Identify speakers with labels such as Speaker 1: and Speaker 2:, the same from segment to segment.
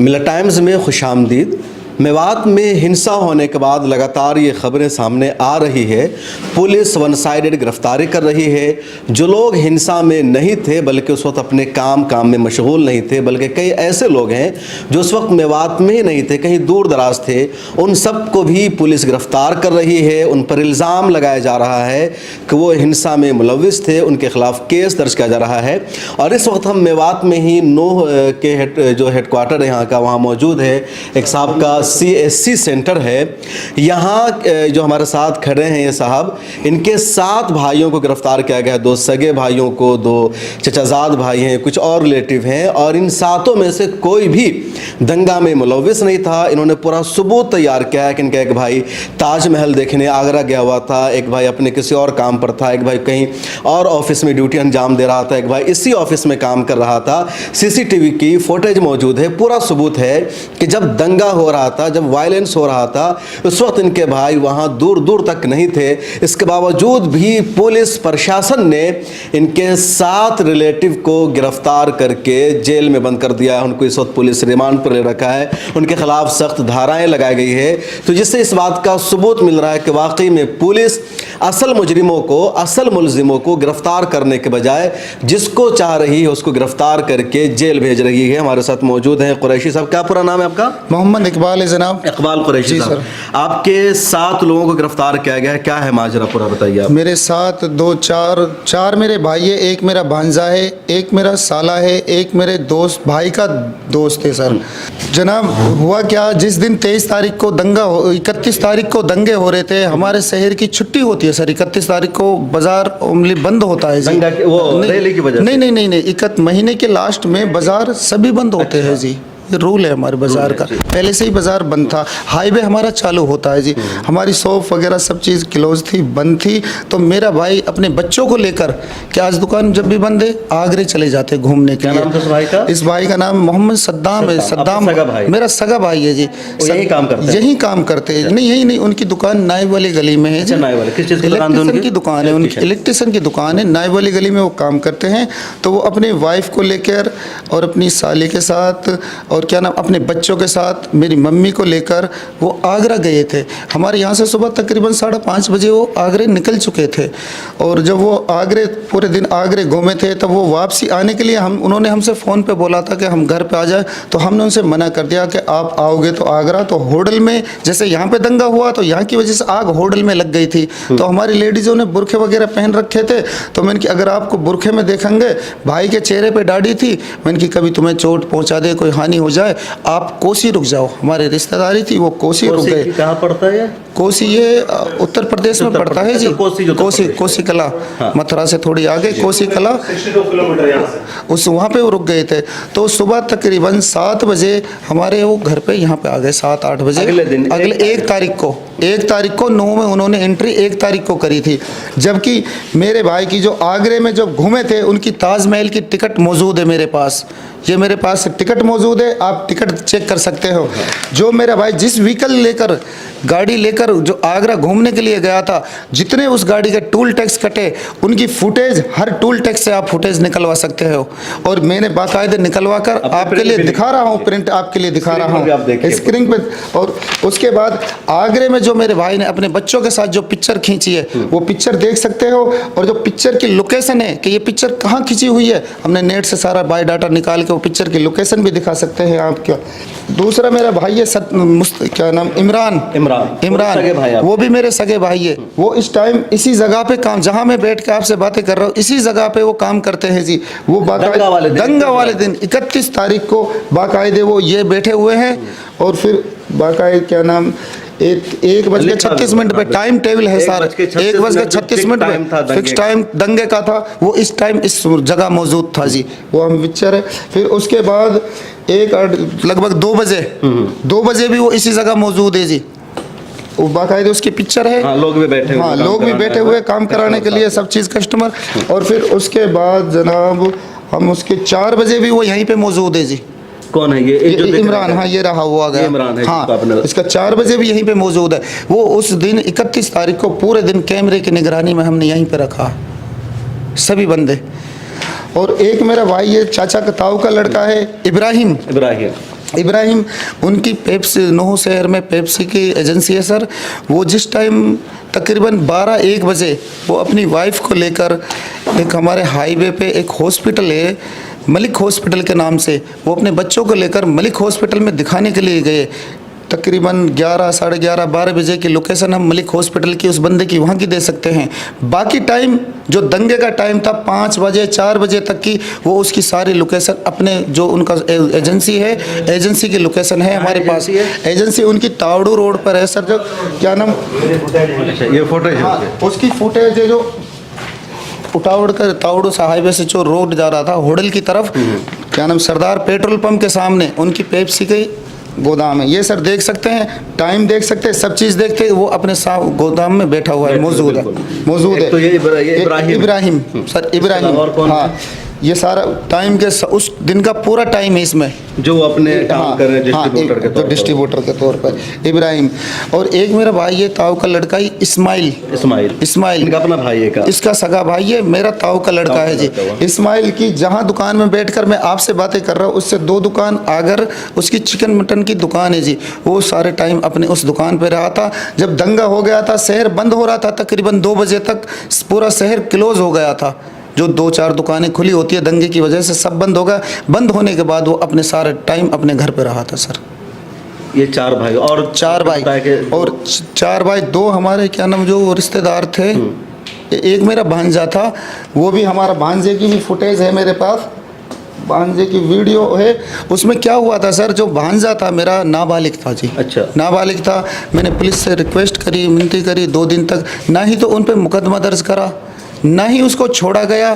Speaker 1: मिला टाइम्स में खुशामदीद। मेवात में हिंसा होने के बाद लगातार ये खबरें सामने आ रही है। पुलिस वन साइडेड गिरफ्तारी कर रही है। जो लोग हिंसा में नहीं थे बल्कि उस वक्त अपने काम में मशगूल नहीं थे, बल्कि कई ऐसे लोग हैं जो उस वक्त मेवात में ही नहीं थे, कहीं दूर दराज थे, उन सब को भी पुलिस गिरफ्तार कर रही है। उन पर इल्ज़ाम लगाया जा रहा है कि वो हिंसा में मुलविस थे, उनके खिलाफ केस दर्ज किया जा रहा है। और इस वक्त हम मेवात में ही नूह के जो हेडक्वार्टर यहाँ का वहाँ मौजूद है। एक साहब का CSC सेंटर है। यहाँ जो हमारे साथ खड़े हैं ये साहब, इनके 7 भाइयों को गिरफ्तार किया गया है। 2 सगे भाइयों को, 2 चचाजाद भाई हैं, कुछ और रिलेटिव हैं, और इन 7 में से कोई भी दंगा में मुलविस नहीं था। इन्होंने पूरा सबूत तैयार किया है कि इनका एक भाई ताजमहल देखने आगरा गया हुआ था, एक भाई अपने किसी और काम पर था, एक भाई कहीं और ऑफिस में ड्यूटी अंजाम दे रहा था, एक भाई इसी ऑफिस में काम कर रहा था। CCTV की फुटेज मौजूद है, पूरा सबूत है कि जब दंगा हो रहा था, जब वायलेंस हो रहा था, उस वक्त इनके भाई वहाँ दूर दूर तक नहीं थे। इसके बावजूद भी पुलिस प्रशासन ने इनके 7 रिलेटिव को गिरफ्तार करके जेल में बंद कर दिया है। उनको इस वक्त पुलिस रिमांड पर ले रखा है, उनके खिलाफ सख्त धाराएं लगाई गई है। तो जिससे इस बात का सबूत मिल रहा है कि वाकई में पुलिस असल मुजरिमों को, असल मुलजिमों को गिरफ्तार करने के बजाय जिसको चाह रही है उसको गिरफ्तार करके जेल भेज रही है। हमारे साथ मौजूद हैं कुरैशी साहब। क्या पूरा नाम है आपका?
Speaker 2: मोहम्मद इकबाल है जनाब।
Speaker 1: इकबाल कुरैशी साहब, आपके 7 लोगों को गिरफ्तार किया गया है, क्या है माजरा पूरा बताइए आप।
Speaker 2: मेरे साथ 2 4 मेरे भाई है, एक मेरा भांजा है, एक मेरा साला है, एक मेरे दोस्त भाई का दोस्त है सर। जनाब हुआ क्या, जिस दिन 23 तारीख को 31 तारीख को दंगे हो रहे थे, हमारे शहर की छुट्टी होती है सर। 31 तारीख को बाजार बंद होता है जी।
Speaker 1: वो रैली की वजह से?
Speaker 2: नहीं, 31 महीने के लास्ट में बाजार सभी बंद होते हैं जी। ये रूल है हमारे बाज़ार का, पहले से ही बाज़ार बंद था। हाईवे हमारा चालू होता है जी। हमारी शॉप वगैरह सब चीज़ क्लोज थी, बंद थी। तो मेरा भाई अपने बच्चों को लेकर कि आज दुकान जब भी बंद है, आगरे चले जाते घूमने के लिए।
Speaker 1: क्या नाम था इस भाई का?
Speaker 2: इस भाई का नाम मोहम्मद सद्दाम है। सद्दाम मेरा सगा भाई है जी।
Speaker 1: यही काम करते हैं?
Speaker 2: नहीं, यही नहीं, उनकी दुकान नाइब वाली गली में है जी। इलेक्ट्रिशियन की दुकान है उनकी, इलेक्ट्रिशियन की दुकान है, नाइब वाली गली में वो काम करते हैं। तो वो अपने वाइफ को लेकर और अपनी साली के साथ और क्या नाम अपने बच्चों के साथ, मेरी मम्मी को लेकर वो आगरा गए थे। हमारे यहाँ से सुबह तकरीबन 5:30 बजे वो आगरे निकल चुके थे। और जब वो आगरे पूरे दिन आगरे घूमे थे, तब वो वापसी आने के लिए उन्होंने हमसे फ़ोन पे बोला था कि हम घर पे आ जाए। तो हमने उनसे मना कर दिया कि आप आओगे तो आगरा, तो होटल में जैसे यहाँ पे दंगा हुआ तो यहाँ की वजह से आग होटल में लग गई थी। तो हमारी लेडीज़ों ने बुरखे वगैरह पहन रखे थे। तो मैंने कि अगर आपको बुरखे में देखेंगे, भाई के चेहरे पर दाढ़ी थी, मैंने कि कभी तुम्हें चोट पहुँचा दे, कोई हानि हो जाए, आप कोसी रुक जाओ। हमारे रिश्तेदारी थी, वो कोसी रुक गए।
Speaker 1: कहाँ पड़ता है
Speaker 2: कोसी? ये उत्तर प्रदेश में पड़ता है जी। कोसी कला, मथुरा से थोड़ी आगे कोसी कला,
Speaker 3: 62 किलोमीटर यहाँ से।
Speaker 2: उस वहाँ पे वो रुक गए थे। तो सुबह तकरीबन 7 बजे हमारे वो घर पे यहाँ पे आ गए, 7-8 बजे। अगले 1 तारीख को 9 में उन्होंने एंट्री 1 तारीख को करी थी। जबकि मेरे भाई की जो आगरे में जो घूमे थे, उनकी ताजमहल की टिकट मौजूद है मेरे पास। ये मेरे पास टिकट मौजूद है, आप टिकट चेक कर सकते हो। जो मेरा भाई जिस व्हीकल लेकर, गाड़ी लेकर जो आगरा घूमने के लिए गया था, जितने उस गाड़ी के टूल टैक्स कटे, उनकी फुटेज, हर टूल टैक्स से आप फुटेज निकलवा सकते हो। और मैंने बाकायदे निकलवा कर आपके लिए दिखा रहा हूँ, प्रिंट आपके लिए दिखा रहा हूँ स्क्रीन पे। और उसके बाद आगरे में जो मेरे भाई ने अपने बच्चों के साथ जो पिक्चर खींची है, वो पिक्चर देख सकते हो। और जो पिक्चर की लोकेशन है कि ये पिक्चर कहाँ खींची हुई है, हमने नेट से सारा बायोडाटा निकाल के वो पिक्चर की लोकेशन भी दिखा सकते हैं आप। क्या दूसरा मेरा भाई है क्या नाम, इमरान, वो भी मेरे सगे भाई है। वो इस टाइम इसी जगह पे काम, जहाँ मैं बैठ के आपसे बातें कर रहा हूँ, इसी जगह पे वो काम करते हैं जी। वो दंगा वाले दिन 31 तारीख को बाकायदे वो ये बैठे हुए हैं। और फिर बाकायदे क्या नाम 1:36 पे टाइम टेबल है सर, 1:36 पे फिक्स टाइम दंगे का था। वो इस टाइम इस जगह मौजूद था जी, वो हम पिक्चर है। फिर उसके बाद लगभग 2 बजे भी वो इसी जगह मौजूद है जी। वो बाकायदे उसकी पिक्चर है।
Speaker 1: लोग भी बैठे हुए
Speaker 2: काम कराने के लिए सब चीज़ कस्टमर। और फिर उसके बाद जनाब हम उसके 4 बजे भी वो यहीं पे मौजूद है जी।
Speaker 1: कौन है ये
Speaker 2: इमरान? हाँ, ये रहा हुआ गया। हाँ, इसका 4 बजे भी यहीं पे मौजूद है। वो उस दिन 31 तारीख को पूरे दिन कैमरे की निगरानी में हमने यहीं पे रखा सभी बंदे। और एक मेरा भाई ये चाचा का ताऊ का लड़का है इब्राहिम, इब्राहिम, उनकी पेप्सी, नूह शहर में पेप्सी की एजेंसी है सर। वो जिस टाइम तकरीबन 12-1 बजे वो अपनी वाइफ को लेकर एक हमारे हाईवे पे एक हॉस्पिटल है मलिक हॉस्पिटल के नाम से, वो अपने बच्चों को लेकर मलिक हॉस्पिटल में दिखाने के लिए गए। तकरीबन 11, साढ़े 11, 12 बजे की लोकेशन हम मलिक हॉस्पिटल की उस बंदे की वहाँ की दे सकते हैं। बाकी टाइम जो दंगे का टाइम था 5 बजे 4 बजे तक की, वो उसकी सारी लोकेशन अपने जो उनका एजेंसी है, एजेंसी की लोकेशन है हमारे पास। एजेंसी उनकी तावड़ू रोड पर है सर। जो क्या नाम,
Speaker 1: ये फुटेज है
Speaker 2: हाँ, उसकी फुटेज है जो उठावड़ कर तावड़ू से हाईवे से जो रोड जा रहा था होटल की तरफ, क्या नाम, सरदार पेट्रोल पंप के सामने उनकी पेप्सी की गोदाम है। ये सर देख सकते हैं, टाइम देख सकते हैं, सब चीज़ देखते हैं। वो अपने गोदाम में बैठा हुआ है, मौजूद है।
Speaker 1: तो ये
Speaker 2: इब्राहिम सर, इब्राहिम।
Speaker 1: और कौन?
Speaker 2: हाँ, ये सारा टाइम के उस दिन का पूरा टाइम है इसमें,
Speaker 1: जो अपने काम कर रहे हैं डिस्ट्रीब्यूटर के तौर पर।
Speaker 2: डिस्ट्रीब्यूटर के तौर पर इब्राहिम। और एक मेरा भाई है ताऊ का लड़का ही इस्माइल,
Speaker 1: इनका अपना भाई है का?
Speaker 2: इसका सगा भाई है, मेरा ताऊ का लड़का है जी। इस्माइल की जहाँ दुकान में बैठकर मैं आपसे बातें कर रहा हूँ, उससे 2 दुकान आगर उसकी चिकन मटन की दुकान है जी। वो सारे टाइम अपने उस दुकान पे रहा था। जब दंगा हो गया था, शहर बंद हो रहा था, तकरीबन 2 बजे तक पूरा शहर क्लोज हो गया था। जो 2-4 दुकानें खुली होती है दंगे की वजह से, सब बंद हो गया। बंद होने के बाद वो अपने सारे टाइम अपने घर पे रहा था सर।
Speaker 1: ये 4 भाई और
Speaker 2: 4 भाई, और 4 भाई, 2 हमारे क्या नाम जो रिश्तेदार थे। एक मेरा भांजा था, वो भी हमारा, भांजे की भी फुटेज है मेरे पास, भांजे की वीडियो है। उसमें क्या हुआ था सर, जो भांजा था मेरा नाबालिग था जी।
Speaker 1: अच्छा,
Speaker 2: नाबालिग था। मैंने पुलिस से रिक्वेस्ट करी, मिनती करी 2 दिन तक, ना ही तो उन पे मुकदमा दर्ज करा, ना ही उसको छोड़ा गया।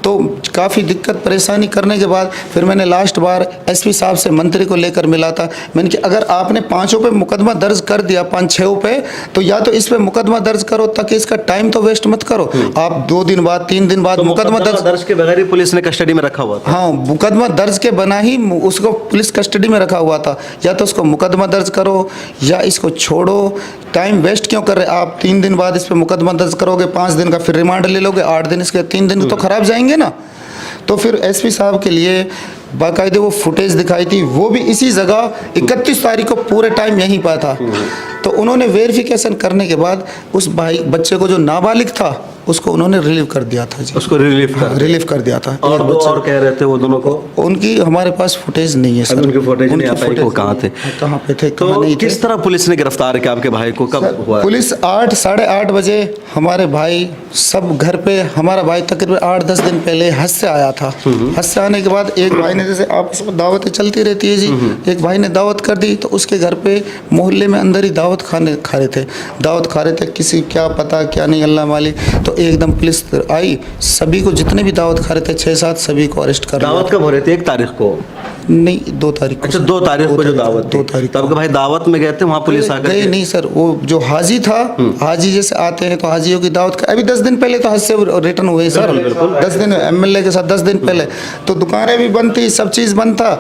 Speaker 2: तो काफ़ी दिक्कत परेशानी करने के बाद फिर मैंने लास्ट बार एसपी साहब से, मंत्री को लेकर मिला था। मैंने कि अगर आपने 5 पे मुकदमा दर्ज कर दिया, 5-6 पे, तो या तो इस पे मुकदमा दर्ज करो, ताकि इसका टाइम तो वेस्ट मत करो। आप 2 दिन बाद 3 दिन बाद
Speaker 1: तो
Speaker 2: मुकदमा
Speaker 1: दर्ज के बगैर ही पुलिस ने कस्टडी में रखा हुआ था?
Speaker 2: हाँ, मुकदमा दर्ज के बना ही उसको पुलिस कस्टडी में रखा हुआ था। या तो उसको मुकदमा दर्ज करो या इसको छोड़ो। टाइम वेस्ट क्यों कर रहे आप? 3 दिन बाद इस पर मुकदमा दर्ज करोगे, 5 दिन का फिर रिमांड ले लोगे, 8 दिन, इसके 3 दिन तो खराब जाएंगे ना। तो फिर एसपी साहब के लिए बाकायदे वो फुटेज दिखाई थी, वो भी इसी जगह 31 तारीख को पूरे टाइम यहीं पर था। तो उन्होंने वेरिफिकेशन करने के बाद उस भाई बच्चे को जो नाबालिग था उसको उन्होंने रिलीव कर दिया था जी।
Speaker 1: उसको रिलीव कर
Speaker 2: दिया था।
Speaker 1: और 2 और कह रहे थे वो दोनों को?
Speaker 2: उनकी हमारे पास फुटेज नहीं है सर।
Speaker 1: उनकी फुटेज नहीं आ पाई, वो कहाँ थे,
Speaker 2: कहाँ पे थे,
Speaker 1: तो
Speaker 2: नहीं
Speaker 1: किस तरह पुलिस ने गिरफ्तार किया आपके भाई को? कब हुआ?
Speaker 2: पुलिस 8, साढ़े 8 बजे हमारे भाई सब घर पे, हमारा भाई तकरीबन 8-10 दिन पहले हज से आया था। हज से आने के बाद एक भाई ने, जैसे आपस में दावतें चलती रहती है जी, एक भाई ने दावत कर दी, तो उसके घर पे मोहल्ले में अंदर ही दावत खा रहे थे। किसी क्या पता क्या नहीं, अल्लाह मालिक। तो एकदम पुलिस आई, सभी को, जितने भी दावत खा रहे थे 6-7, सभी को अरेस्ट कर लिया।
Speaker 1: दावत कब हो रही थी? 1 तारीख को?
Speaker 2: नहीं, 2 तारीख को।
Speaker 1: अच्छा, 2 तारीख को जो दावत थी।
Speaker 2: 2 तारीख।
Speaker 1: तो आपके भाई दावत में गए थे, वहाँ पुलिस आ गई?
Speaker 2: नहीं सर, वो जो हाजी था, हाजी जैसे आते हैं तो हाजियों की दावत का, अभी 10 दिन पहले तो हज से रिटर्न हुए सर। 10 दिन एमएलए के साथ 10 दिन पहले तो दुकानें भी बंद थी, सब चीज़ बंद था,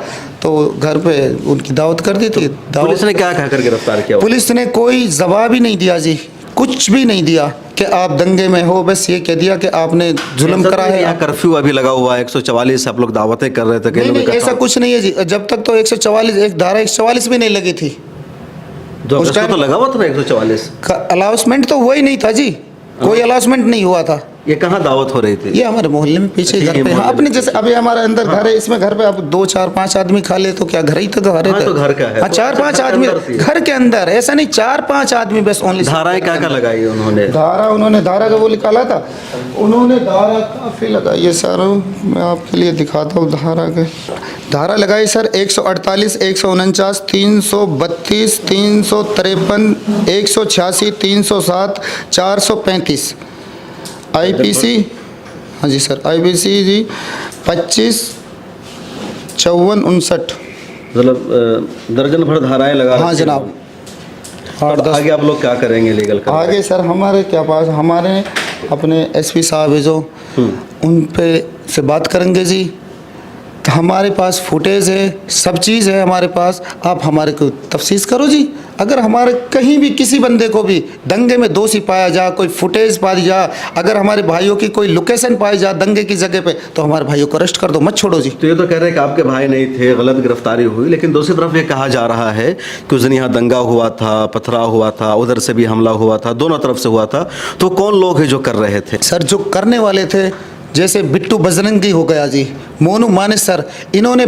Speaker 2: तो घर पे उनकी दावत कर दी थी।
Speaker 1: पुलिस ने क्या कहकर गिरफ्तार किया?
Speaker 2: पुलिस ने कोई जवाब ही नहीं दिया जी, कुछ भी नहीं दिया कि आप दंगे में हो, बस ये कह दिया कि आपने जुल्म करा है।
Speaker 1: यहाँ कर्फ्यू अभी लगा हुआ है, 144 आप लोग दावतें कर रहे थे।
Speaker 2: नहीं, ऐसा कुछ नहीं है जी। जब तक तो 144, एक धारा 144 भी नहीं लगी थी।
Speaker 1: उस टाइम तो लगा हुआ था ना 144
Speaker 2: का अलाउंसमेंट तो हुआ ही नहीं था जी, कोई अलाउंसमेंट नहीं हुआ था।
Speaker 1: ये कहाँ दावत हो रही थी?
Speaker 2: ये हमारे मोहल्ले में पीछे घर पे। हाँ, अपने जैसे अभी हमारे अंदर घर है, इसमें घर पे अब 2-4-5 आदमी खा ले तो क्या घर ही तो घर है।
Speaker 1: तो घर का है।
Speaker 2: हाँ, 4-5 आदमी घर के अंदर, ऐसा नहीं 4-5 आदमी बस ओनली।
Speaker 1: धाराएं क्या क्या लगाई उन्होंने?
Speaker 2: धारा का वो निकाला था उन्होंने, धारा काफ़ी लगाई है सर, मैं आपके लिए दिखाता हूँ। धारा लगाई सर 148, 149, 332, 353, 186, 307, 435 IPC। हाँ जी सर, IPC जी 25, 54, 59,
Speaker 1: मतलब दर्जन भर धाराएं लगा।
Speaker 2: हाँ जनाब।
Speaker 1: तो आगे आप लोग क्या करेंगे लीगल?
Speaker 2: आगे सर हमारे क्या पास, हमारे अपने एसपी साहब है जो, उन पे से बात करेंगे जी। हमारे पास फुटेज है, सब चीज़ है हमारे पास, आप हमारे को तफ्सीस करो जी। अगर हमारे कहीं भी किसी बंदे को भी दंगे में दोषी पाया जा, कोई फुटेज पाई जा, अगर हमारे भाइयों की कोई लोकेशन पाई जा दंगे की जगह पे, तो हमारे भाइयों को अरेस्ट कर दो, मत छोड़ो जी।
Speaker 1: तो ये तो कह रहे हैं कि आपके भाई नहीं थे, गलत गिरफ्तारी हुई, लेकिन दूसरी तरफ ये कहा जा रहा है कि उस दिन यहाँ दंगा हुआ था, पथराव हुआ था, उधर से भी हमला हुआ था, दोनों तरफ से हुआ था। तो कौन लोग हैं जो कर रहे थे?
Speaker 2: सर जो करने वाले थे, जैसे बिट्टू बजरंगी हो गया जी, मोनू माने सर, इन्होंने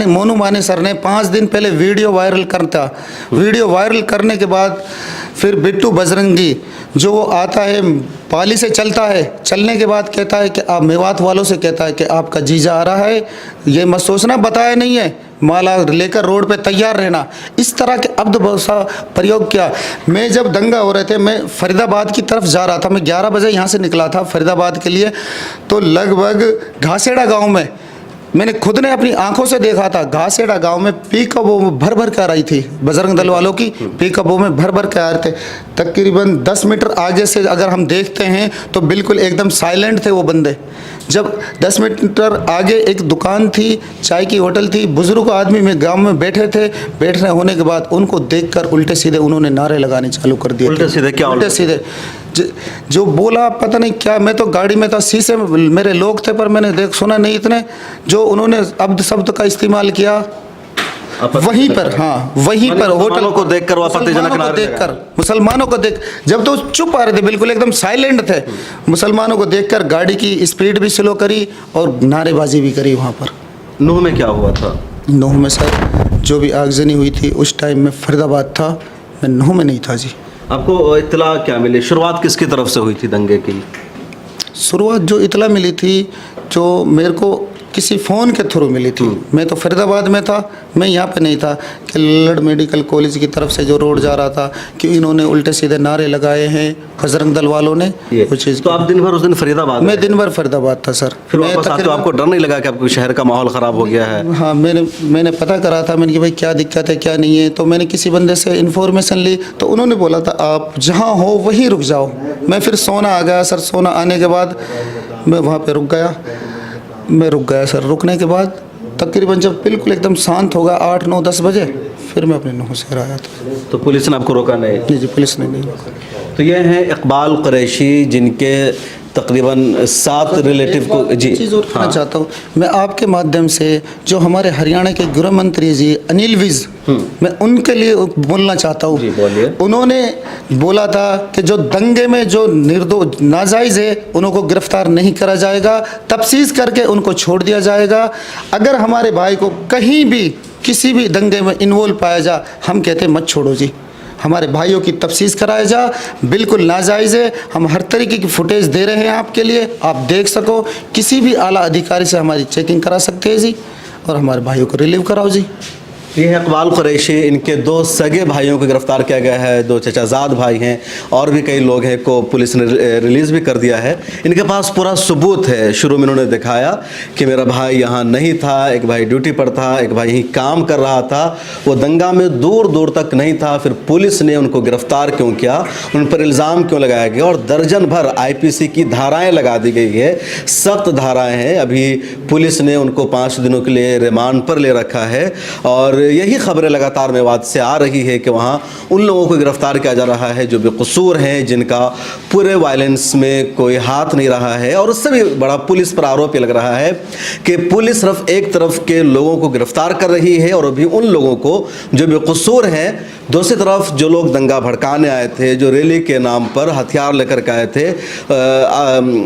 Speaker 2: मोनू माने सर ने 5 दिन पहले वीडियो वायरल करने के बाद फिर बिट्टू बजरंगी जो वो आता है पाली से चलता है, चलने के बाद कहता है कि आप मेवात वालों से कहता है कि आपका जीजा आ रहा है, ये मत सोचना बताया नहीं है, माला लेकर रोड पे तैयार रहना, इस तरह के अब्द भरोसा प्रयोग किया। मैं जब दंगा हो रहे थे, मैं फरीदाबाद की तरफ जा रहा था, मैं 11 बजे यहाँ से निकला था फरीदाबाद के लिए, तो लगभग घासेड़ा गांव में मैंने खुद ने अपनी आंखों से देखा था, घासेड़ा गांव में पिकअपों में भर भर के आ रही थी, बजरंग दल वालों की पिकअपों में भर भर के आ रहे थे। तकरीबन 10 मीटर आगे से अगर हम देखते हैं तो बिल्कुल एकदम साइलेंट थे वो बंदे। जब 10 मीटर आगे एक दुकान थी, चाय की होटल थी, बुजुर्ग आदमी में गांव में बैठे थे, बैठने होने के बाद उनको देखकर उल्टे सीधे उन्होंने नारे लगाने चालू कर दिए।
Speaker 1: उल्टे सीधे क्या?
Speaker 2: उल्टे सीधे जो बोला पता नहीं क्या, मैं तो गाड़ी में था, शीशे में मेरे लोग थे, पर मैंने सुना नहीं इतने, जो उन्होंने अब्द शब्द का इस्तेमाल किया वहीं पर, हाँ वहीं पर होटल को देखकर, मुसलमानों को देख, जब तो चुप आ रहे थे, बिल्कुल एकदम साइलेंट थे, मुसलमानों को देखकर गाड़ी की स्पीड भी स्लो करी और नारेबाजी भी करी वहाँ पर।
Speaker 1: नूह में क्या हुआ था?
Speaker 2: नूह में सर जो भी आगजनी हुई थी उस टाइम में फरीदाबाद था, मैं नूह में नहीं था जी।
Speaker 1: आपको इत्तला क्या मिली? शुरुआत किसकी तरफ से हुई थी दंगे की?
Speaker 2: शुरुआत जो इत्तला मिली थी, जो मेरे को किसी फ़ोन के थ्रू मिली थी, मैं तो फरीदाबाद में था, मैं यहाँ पे नहीं था, कि लड़ मेडिकल कॉलेज की तरफ से जो रोड जा रहा था कि इन्होंने उल्टे सीधे नारे लगाए हैं बजरंग दल वालों ने वो चीज़।
Speaker 1: तो आप दिन भर उस दिन फरीदाबाद?
Speaker 2: मैं दिन भर फरीदाबाद था सर।
Speaker 1: फिर वापस आते आपको डर नहीं लगा कि आपको शहर का माहौल ख़राब हो गया है?
Speaker 2: हाँ, मैंने पता करा था, मैंने कि भाई क्या दिक्कत है क्या नहीं है, तो मैंने किसी बंदे से इन्फॉर्मेशन ली, तो उन्होंने बोला था आप जहाँ हो वहीं रुक जाओ। मैं फिर सोना आ गया सर, सोना आने के बाद मैं वहाँ पर रुक गया सर। रुकने के बाद तकरीबन जब बिल्कुल एकदम शांत होगा 8, 9, 10 बजे, फिर मैं अपने नूह से आया था।
Speaker 1: तो पुलिस ने आपको रोका नहीं?
Speaker 2: नहीं जी, पुलिस ने नहीं रोका।
Speaker 1: तो ये हैं इकबाल कुरैशी, जिनके तकरीबन 7 रिलेटिव को जी
Speaker 2: चीज़ और कहना चाहता हूँ मैं आपके माध्यम से, जो हमारे हरियाणा के गृह मंत्री जी अनिल विज, मैं उनके लिए बोलना चाहता हूँ।
Speaker 1: जी बोलिए।
Speaker 2: उन्होंने बोला था कि जो दंगे में जो निर्दोष नाजायज़ है उनको गिरफ्तार नहीं करा जाएगा, तफ्तीश करके उनको छोड़ दिया जाएगा। अगर हमारे भाई को कहीं भी किसी भी दंगे में इन्वॉल्व पाया जा, हम कहते मत छोड़ो जी, हमारे भाइयों की तफ्तीश कराया जा, बिल्कुल नाजायज़ है। हम हर तरीके की फुटेज दे रहे हैं आपके लिए, आप देख सको, किसी भी आला अधिकारी से हमारी चेकिंग करा सकते हैं जी, और हमारे भाइयों को रिलीव कराओ जी।
Speaker 1: ये है इकबाल कुरैशी, इनके 2 सगे भाइयों को गिरफ्तार किया गया है, 2 चचाजाद भाई हैं, और भी कई लोग हैं को पुलिस ने रिलीज़ भी कर दिया है। इनके पास पूरा सबूत है। शुरू में इन्होंने दिखाया कि मेरा भाई यहाँ नहीं था, एक भाई ड्यूटी पर था, एक भाई यहीं काम कर रहा था, वो दंगा में दूर दूर तक नहीं था। फिर पुलिस ने उनको गिरफ्तार क्यों किया, उन पर इल्ज़ाम क्यों लगाया गया, और दर्जन भर IPC की धाराएँ लगा दी गई है, सख्त धाराएँ हैं। अभी पुलिस ने उनको 5 दिनों के लिए रिमांड पर ले रखा है, और यही खबरें लगातार मेवात से आ रही है कि वहाँ उन लोगों को गिरफ्तार किया जा रहा है जो बेकसूर हैं, जिनका पूरे वायलेंस में कोई हाथ नहीं रहा है। और उससे भी बड़ा पुलिस पर आरोप ये लग रहा है कि पुलिस सिर्फ एक तरफ के लोगों को गिरफ्तार कर रही है, और अभी उन लोगों को जो बेकसूर हैं, दूसरी तरफ जो लोग दंगा भड़काने आए थे, जो रैली के नाम पर हथियार लेकर के आए थे,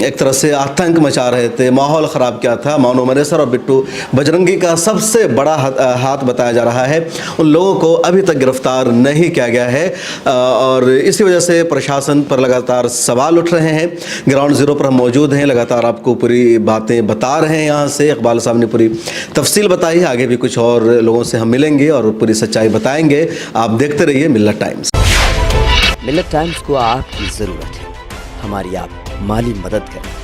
Speaker 1: एक तरह से आतंक मचा रहे थे, माहौल ख़राब किया था, मोनू माने सर और बिट्टू बजरंगी का सबसे बड़ा हाथ बताया जा रहा है, उन लोगों को अभी तक गिरफ्तार नहीं किया गया है। और इसी वजह से प्रशासन पर लगातार सवाल उठ रहे हैं। ग्राउंड ज़ीरो पर हम मौजूद हैं, लगातार आपको पूरी बातें बता रहे हैं। यहाँ से इकबाल साहब ने पूरी तफसील बताई है, आगे भी कुछ और लोगों से हम मिलेंगे और पूरी सच्चाई बताएंगे। आप देखते रहिए मिल्लत टाइम्स।
Speaker 4: मिल्लत टाइम्स को आपकी ज़रूरत है, हमारी आप माली मदद करें।